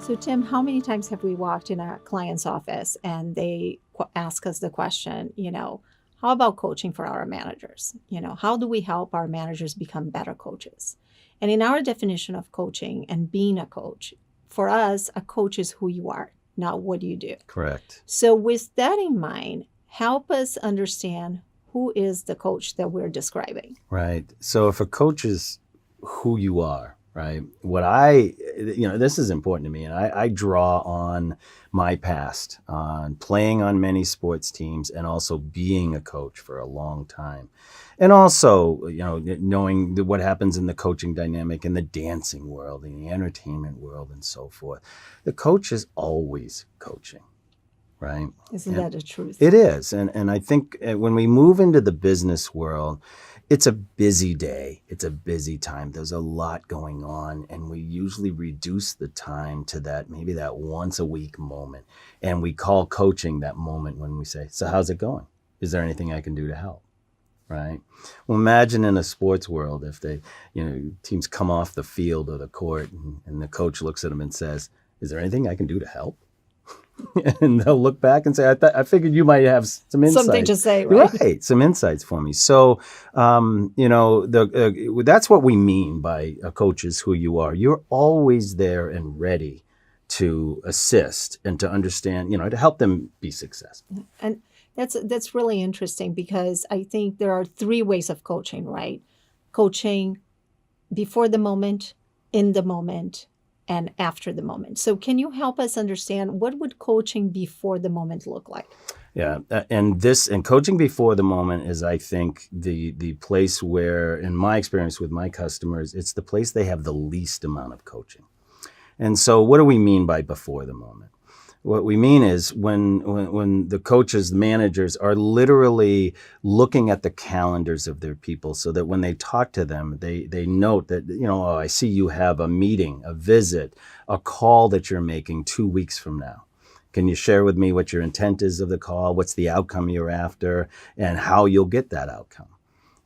So, Tim, how many times have we walked in a client's office and they ask us the question, how about coaching for our managers? How do we help our managers become better coaches? And in our definition of coaching and being a coach, for us, a coach is who you are, not what you do. Correct. So, with that in mind, help us understand who is the coach that we're describing. Right. So if a coach is who you are, right, this is important to me. And I draw on my past, on playing on many sports teams and also being a coach for a long time. And also, knowing what happens in the coaching dynamic in the dancing world, in the entertainment world and so forth. The coach is always coaching. Right. Isn't that the truth? It is. And I think when we move into the business world, it's a busy day. It's a busy time. There's a lot going on. And we usually reduce the time to maybe that once a week moment. And we call coaching that moment when we say, so how's it going? Is there anything I can do to help? Right. Well, imagine in a sports world, if teams come off the field or the court and the coach looks at them and says, is there anything I can do to help? And they'll look back and say, I figured you might have some insights. Something to say, right? Right, some insights for me. So, that's what we mean by a coach is who you are. You're always there and ready to assist and to understand, to help them be successful. And that's really interesting because I think there are three ways of coaching, right? Coaching before the moment, in the moment, and after the moment. So can you help us understand what would coaching before the moment look like? Yeah, and coaching before the moment is, I think, the place where, in my experience with my customers, it's the place they have the least amount of coaching. And so what do we mean by before the moment? What we mean is when the coaches, the managers are literally looking at the calendars of their people so that when they talk to them, they note that, I see you have a meeting, a visit, a call that you're making 2 weeks from now. Can you share with me what your intent is of the call? What's the outcome you're after and how you'll get that outcome?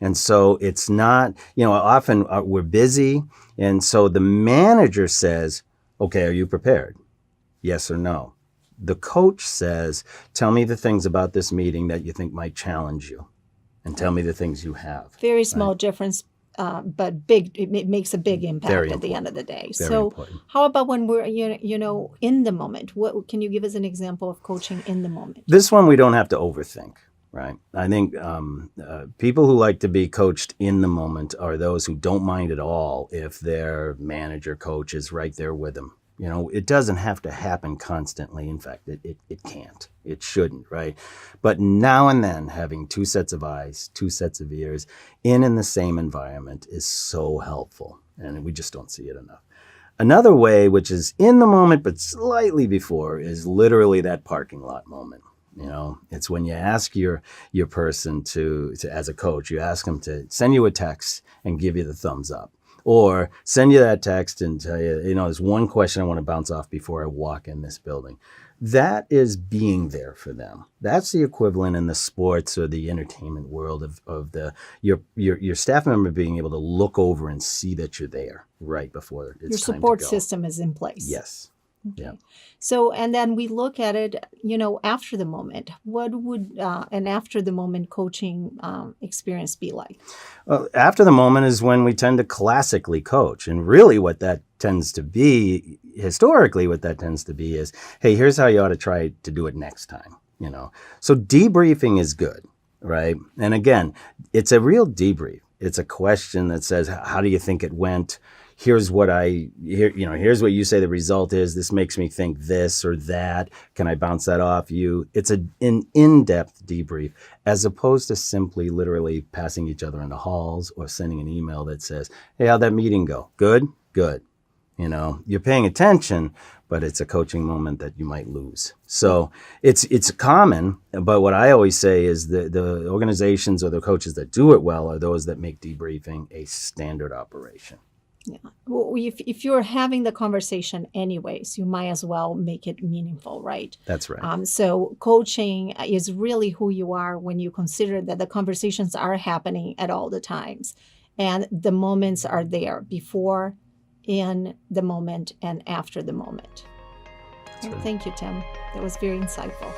And so it's not, often we're busy. And so the manager says, okay, are you prepared? Yes or no? The coach says, tell me the things about this meeting that you think might challenge you and tell me the things you have. Very small difference, but big. It makes a big impact at the end of the day. Very important. How about when we're, in the moment? What can you give us an example of coaching in the moment? This one we don't have to overthink, right? I think people who like to be coached in the moment are those who don't mind at all if their manager, coach is right there with them. It doesn't have to happen constantly. In fact, it can't. It shouldn't, right? But now and then, having two sets of eyes, two sets of ears in the same environment is so helpful. And we just don't see it enough. Another way, which is in the moment but slightly before, is literally that parking lot moment. It's when you ask your person to, as a coach, you ask them to send you a text and give you the thumbs up. Or send you that text and tell you, there's one question I want to bounce off before I walk in this building. That is being there for them. That's the equivalent in the sports or the entertainment world of your staff member being able to look over and see that you're there right before it's time to go. Your support system is in place. Yes. Okay. Yeah. So, and then we look at it, after the moment. What would an after the moment coaching experience be like? Well, after the moment is when we tend to classically coach. And really what that tends to be, historically, what that tends to be is, hey, here's how you ought to try to do it next time. So debriefing is good, right? And again, it's a real debrief. It's a question that says, how do you think it went? Here's what here's what you say the result is. This makes me think this or that. Can I bounce that off you? It's an in-depth debrief as opposed to simply literally passing each other in the halls or sending an email that says, hey, how'd that meeting go? Good? Good. You're paying attention, but it's a coaching moment that you might lose. So it's common, but what I always say is the organizations or the coaches that do it well are those that make debriefing a standard operation. Yeah. Well, if you're having the conversation anyways, you might as well make it meaningful, right? That's right. So coaching is really who you are when you consider that the conversations are happening at all the times. And the moments are there before, in the moment, and after the moment. right. Thank you, Tim. That was very insightful.